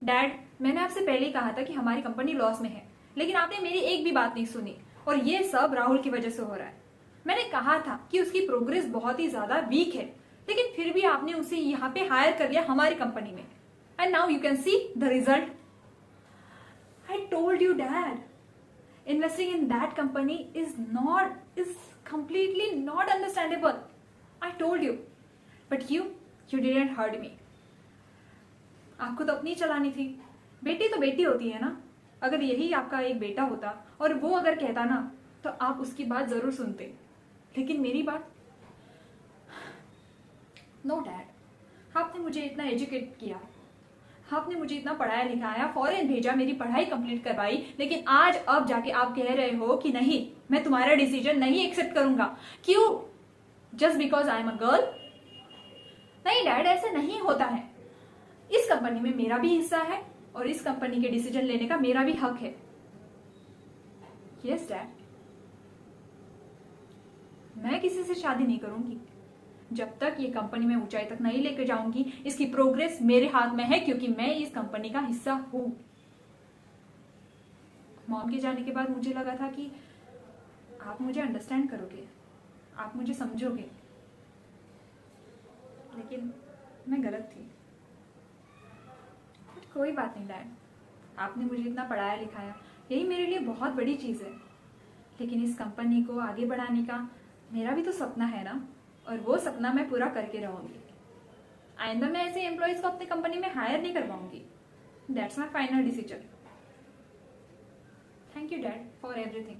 Dad, मैंने आपसे पहले ही कहा था कि हमारी कंपनी लॉस में है, लेकिन आपने मेरी एक भी बात नहीं सुनी और ये सब राहुल की वजह से हो रहा है। मैंने कहा था कि उसकी प्रोग्रेस बहुत ही ज्यादा वीक है, लेकिन फिर भी आपने उसे यहाँ पे हायर कर लिया हमारी कंपनी में, and now you can see the result. I told you dad, investing in that company is completely not understandable. I told you, but you didn't heard me. आपको तो अपनी चलानी थी। बेटी तो बेटी होती है ना। अगर यही आपका एक बेटा होता और वो अगर कहता ना, तो आप उसकी बात जरूर सुनते, लेकिन मेरी बात नो डैड, आपने मुझे इतना एजुकेट किया, आपने मुझे इतना पढ़ाया लिखाया, फॉरेन भेजा, मेरी पढ़ाई कंप्लीट करवाई, लेकिन आज अब जाके आप कह रहे हो कि नहीं, मैं तुम्हारा डिसीजन नहीं एक्सेप्ट करूंगा। क्यों? Just because I am a girl? नहीं डैड, ऐसे नहीं होता है। इस कंपनी में मेरा भी हिस्सा है और इस कंपनी के डिसीजन लेने का मेरा भी हक है। यस डैड, मैं किसी से शादी नहीं करूंगी जब तक ये कंपनी में ऊंचाई तक नहीं लेकर जाऊंगी। इसकी प्रोग्रेस मेरे हाथ में है क्योंकि मैं इस कंपनी का हिस्सा हूं। मॉम के जाने के बाद मुझे लगा था कि आप मुझे अंडरस्टैंड करोगे, आप मुझे समझोगे, लेकिन मैं गलत थी। बट कोई बात नहीं डैड, आपने मुझे इतना पढ़ाया लिखाया, यही मेरे लिए बहुत बड़ी चीज है। लेकिन इस कंपनी को आगे बढ़ाने का मेरा भी तो सपना है ना, और वो सपना मैं पूरा करके रहूंगी। आइंदा मैं ऐसे एम्प्लॉयज को अपनी कंपनी में हायर नहीं करवाऊंगी। That's my final decision. Thank you dad for everything.